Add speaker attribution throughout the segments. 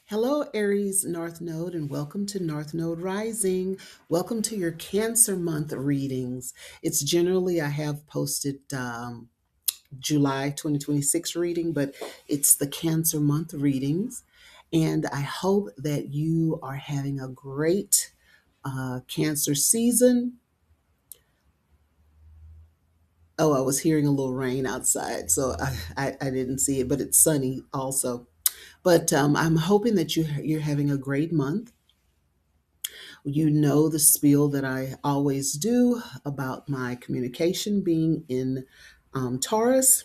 Speaker 1: Hello, Aries North Node, and welcome to North Node Rising. Welcome to your Cancer Month readings. It's generally, I have posted July 2026 reading, but it's the Cancer Month readings. And I hope that you are having a great Cancer season. Oh, I was hearing a little rain outside, so I didn't see it, but it's sunny also. But I'm hoping that you're having a great month. You know the spiel that I always do about my communication being in Taurus,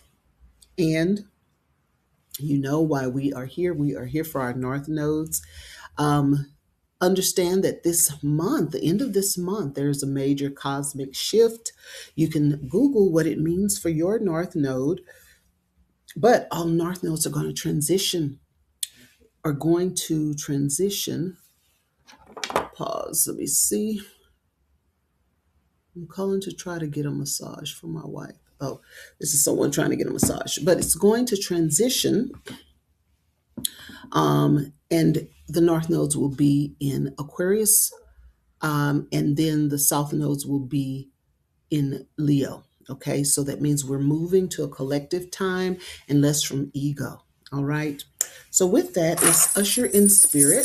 Speaker 1: and you know why we are here. We are here for our North Nodes. Um, Understand that this month, the end of this month, there's a major cosmic shift. You can Google what it means for your North Node, but all North Nodes are going to transition. Pause. Let me see. I'm calling to try to get a massage for my wife. Oh, this is someone trying to get a massage, but it's going to transition. And the North Nodes will be in Aquarius, and then the South Nodes will be in Leo. Okay, so that means we're moving to a collective time and less from ego. All right. So, with that, let's usher in spirit.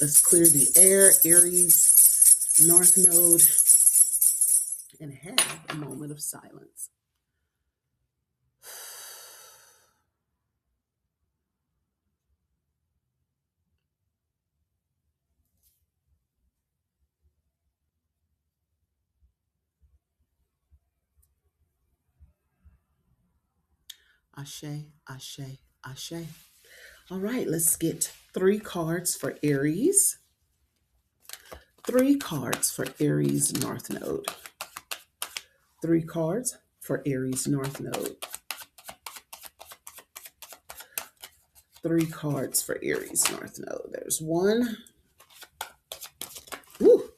Speaker 1: Let's clear the air, Aries, North Node, and have a moment of silence. Ashe, Ashe, Ashe. All right, let's get three cards for Aries. Three cards for Aries North Node. Three cards for Aries North Node. Three cards for Aries North Node. There's one. Woo.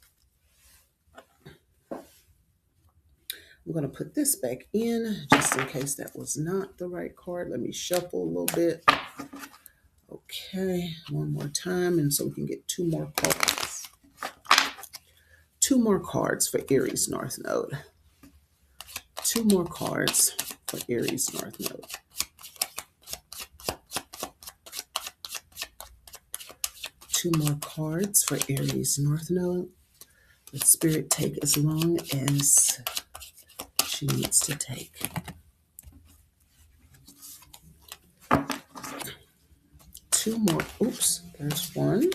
Speaker 1: I'm going to put this back in just in case that was not the right card. Let me shuffle a little bit. Okay, one more time, and so we can get two more cards. Two more cards for Aries North Node. Two more cards for Aries North Node. Two more cards for Aries North Node. Let Spirit take as long as she needs to take. Two more. Oops, there's one.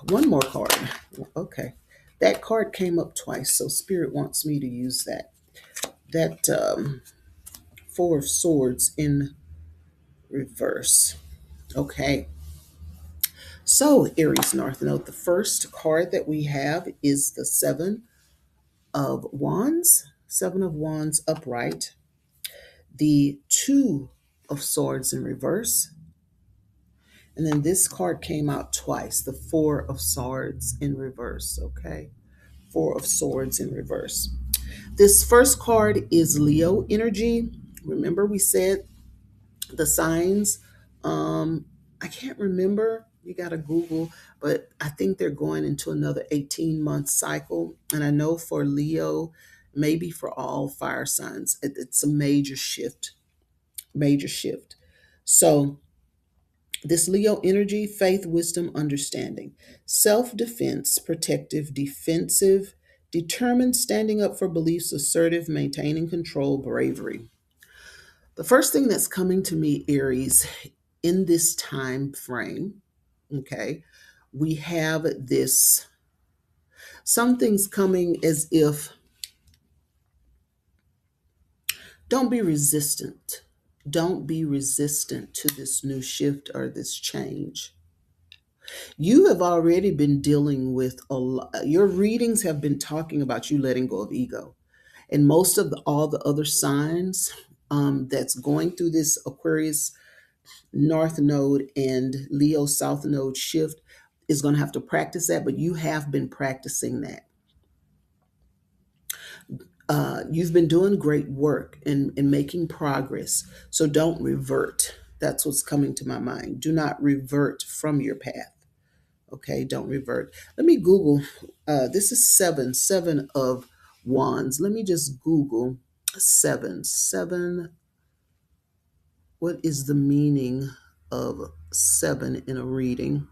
Speaker 1: One more card. Okay. That card came up twice, so Spirit wants me to use that. That Four of Swords in reverse. Okay. So, Aries North Node, the first card that we have is the Seven of Wands. Seven of Wands upright. The Two of Swords in reverse. And then this card came out twice, the Four of Swords in reverse. Okay. Four of Swords in reverse. This first card is Leo energy. Remember, we said the signs. I can't remember. You got to Google, but I think they're going into another 18-month cycle. And I know for Leo, maybe for all fire signs, it's a major shift. Major shift. So, this Leo energy, faith, wisdom, understanding, self defense, protective, defensive, determined, standing up for beliefs, assertive, maintaining control, bravery. The first thing that's coming to me, Aries, in this time frame, okay, we have this, something's coming as if, don't be resistant. Don't be resistant to this new shift or this change. You have already been dealing with a lot. Your readings have been talking about you letting go of ego. And most of all the other signs that's going through this Aquarius North Node and Leo South Node shift is going to have to practice that, but you have been practicing that. You've been doing great work and making progress. So don't revert. That's what's coming to my mind. Do not revert from your path. Okay, don't revert. Let me Google. This is seven of wands. Let me just Google seven. What is the meaning of seven in a reading?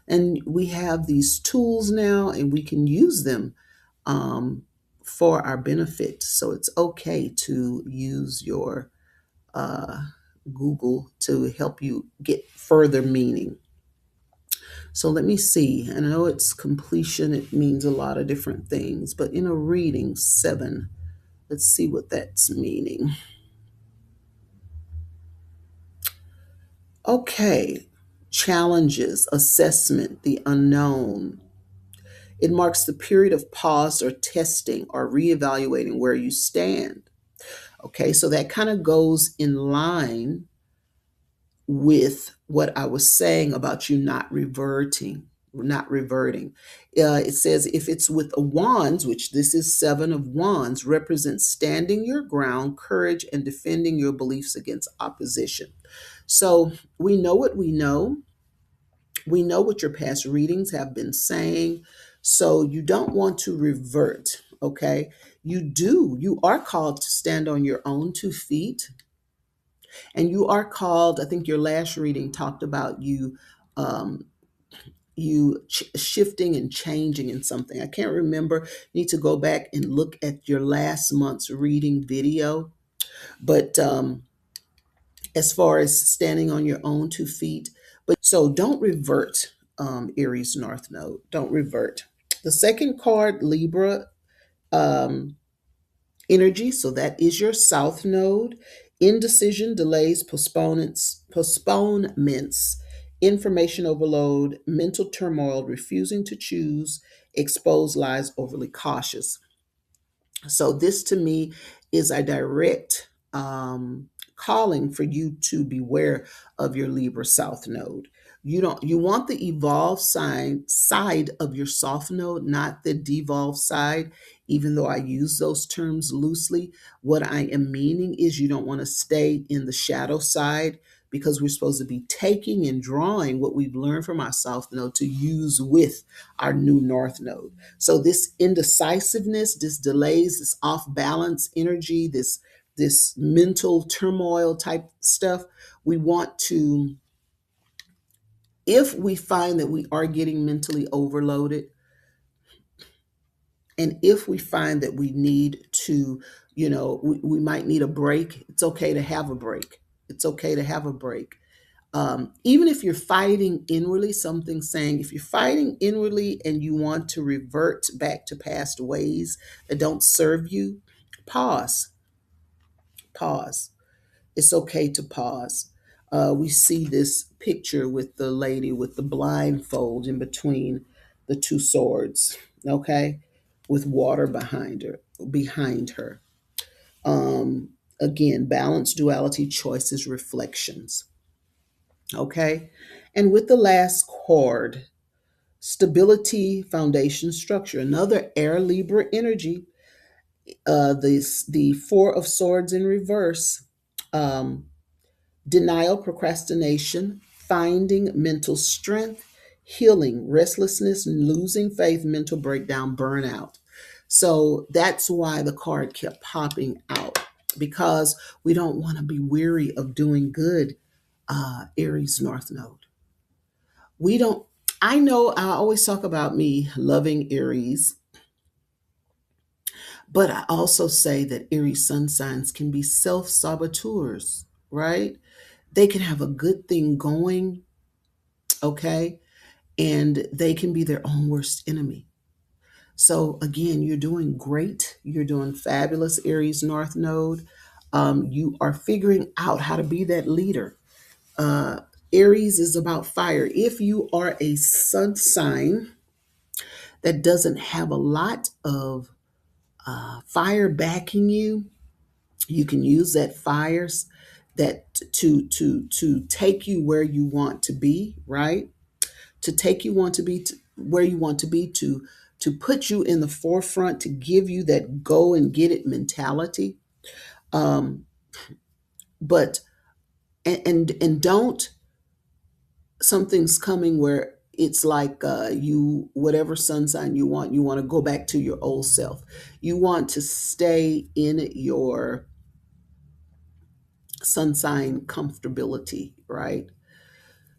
Speaker 1: And we have these tools now, and we can use them um, for our benefit. So it's okay to use your uh, Google to help you get further meaning. So let me see. And I know it's completion, it means a lot of different things, but in a reading, seven, let's see what that's meaning. Okay, challenges, assessment, the unknown. It marks the period of pause or testing or reevaluating where you stand. Okay, so that kind of goes in line with what I was saying about you not reverting, not reverting. It says if it's with a wands, which this is seven of wands, represents standing your ground, courage, and defending your beliefs against opposition. So we know what we know. We know what your past readings have been saying. So you don't want to revert, okay? You are called to stand on your own 2 feet. And you are called, I think your last reading talked about um, shifting and changing in something. I can't remember. Need to go back and look at your last month's reading video. But as far as standing on your own 2 feet, but so don't revert, Aries North Node. Don't revert. The second card, Libra. Um, energy. So that is your South Node. Indecision, delays, postponements, information overload, mental turmoil, refusing to choose, exposed lies, overly cautious. So this to me is a direct calling for you to beware of your Libra South Node. You want the evolved side of your soft node, not the devolved side. Even though I use those terms loosely, what I am meaning is you don't want to stay in the shadow side, because we're supposed to be taking and drawing what we've learned from our South Node to use with our new North Node. So this indecisiveness, this delays, this off balance energy, this mental turmoil type stuff, we want to, if we find that we are getting mentally overloaded, and if we find that we need to, we might need a break, it's okay to have a break. It's okay to have a break. Even if you're fighting inwardly, something saying if you're fighting inwardly and you want to revert back to past ways that don't serve you, pause. Pause. It's okay to pause. We see this picture with the lady with the blindfold in between the two swords, okay, with water behind her. Again, balance, duality, choices, reflections. Okay. And with the last chord, stability, foundation, structure, another air Libra energy, the Four of Swords in reverse, um, denial, procrastination, finding mental strength, healing, restlessness, losing faith, mental breakdown, burnout. So that's why the card kept popping out, because we don't want to be weary of doing good, Aries North Node. We don't, I know I always talk about me loving Aries, but I also say that Aries sun signs can be self saboteurs, right? They can have a good thing going, okay? And they can be their own worst enemy. So, again, you're doing great. You're doing fabulous, Aries North Node. You are figuring out how to be that leader. Uh, Aries is about fire. If you are a sun sign that doesn't have a lot of fire backing you, you can use that fires that to take you where you want to be, right? To take you want to be to where you want to be, to put you in the forefront, to give you that go and get it mentality. Um, but And don't, something's coming where it's like you, whatever sun sign you want to go back to your old self. You want to stay in your sun sign comfortability, right?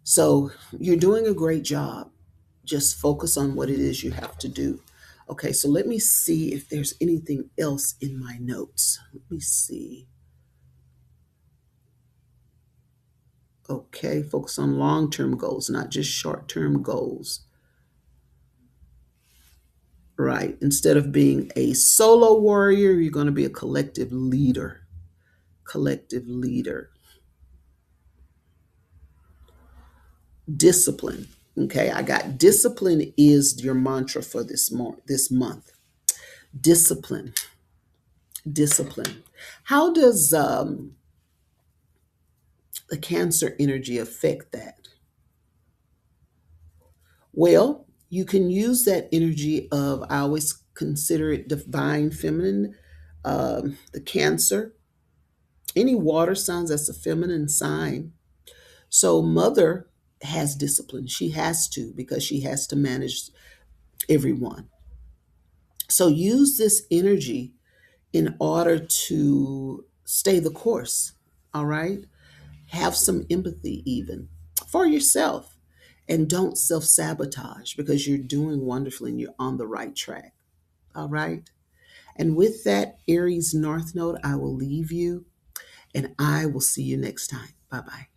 Speaker 1: So you're doing a great job. Just focus on what it is you have to do. Okay, so let me see if there's anything else in my notes. Let me see. Okay, focus on long term goals, not just short term goals. Right. Instead of being a solo warrior, you're going to be a collective leader. Collective leader. Discipline. Okay, I got discipline is your mantra for this month. Discipline. Discipline. How does the Cancer energy affect that? Well, you can use that energy of, I always consider it divine feminine, the Cancer. Any water signs, that's a feminine sign. So, mother has discipline. She has to, because she has to manage everyone. So, use this energy in order to stay the course. All right. Have some empathy, even for yourself. And don't self sabotage, because you're doing wonderfully and you're on the right track. All right. And with that, Aries North Node, I will leave you and I will see you next time. Bye bye.